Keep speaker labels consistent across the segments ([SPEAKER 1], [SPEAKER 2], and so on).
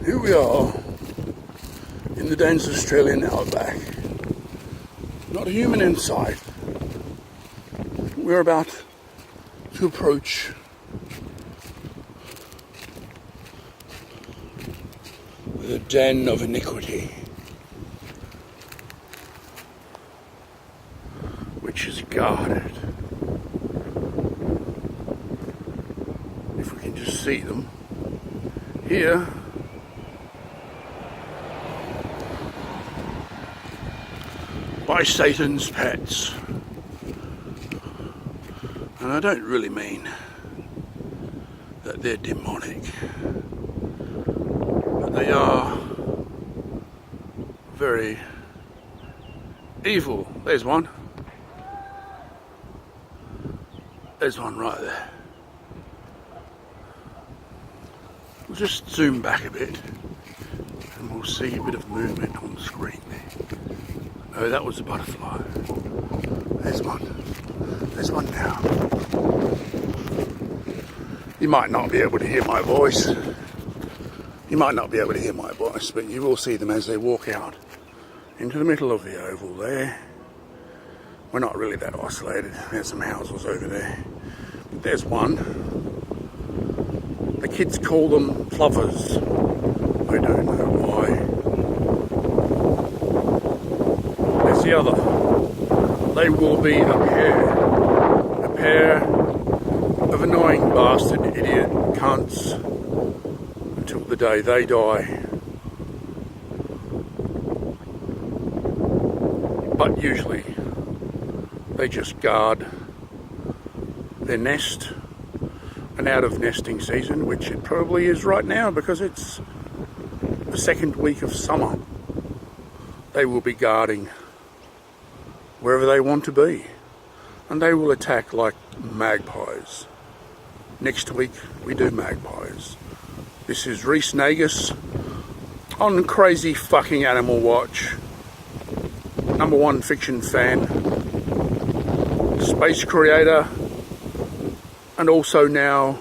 [SPEAKER 1] Here we are in the dense Australian outback. Not a human in sight. We're about to approach the den of iniquity, which is guarded. If we can just see them here. By Satan's pets. And I don't really mean that they're demonic, but they are very evil. There's one. There's one right there. We'll just zoom back a bit and we'll see a bit of movement on the screen there. Oh, that was a butterfly. There's one. There's one now. You might not be able to hear my voice. You might not be able to hear my voice, but you will see them as they walk out into the middle of the oval there. We're not really that isolated. There's some houses over there. But there's one. The kids call them plovers. I don't know why. There's the other. They will be a pair of annoying bastard idiot cunts until the day they die. But usually they just guard their nest, and out of nesting season, which it probably is right now because it's the second week of summer, they will be guarding wherever they want to be, and they will attack like magpies. Next week we do magpies. This is Reese Nagus on Crazy Fucking Animal Watch. #1 fiction fan, space creator, and also now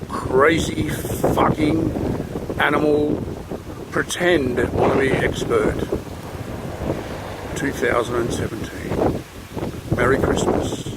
[SPEAKER 1] crazy fucking animal pretend wannabe expert. 2017. Merry Christmas.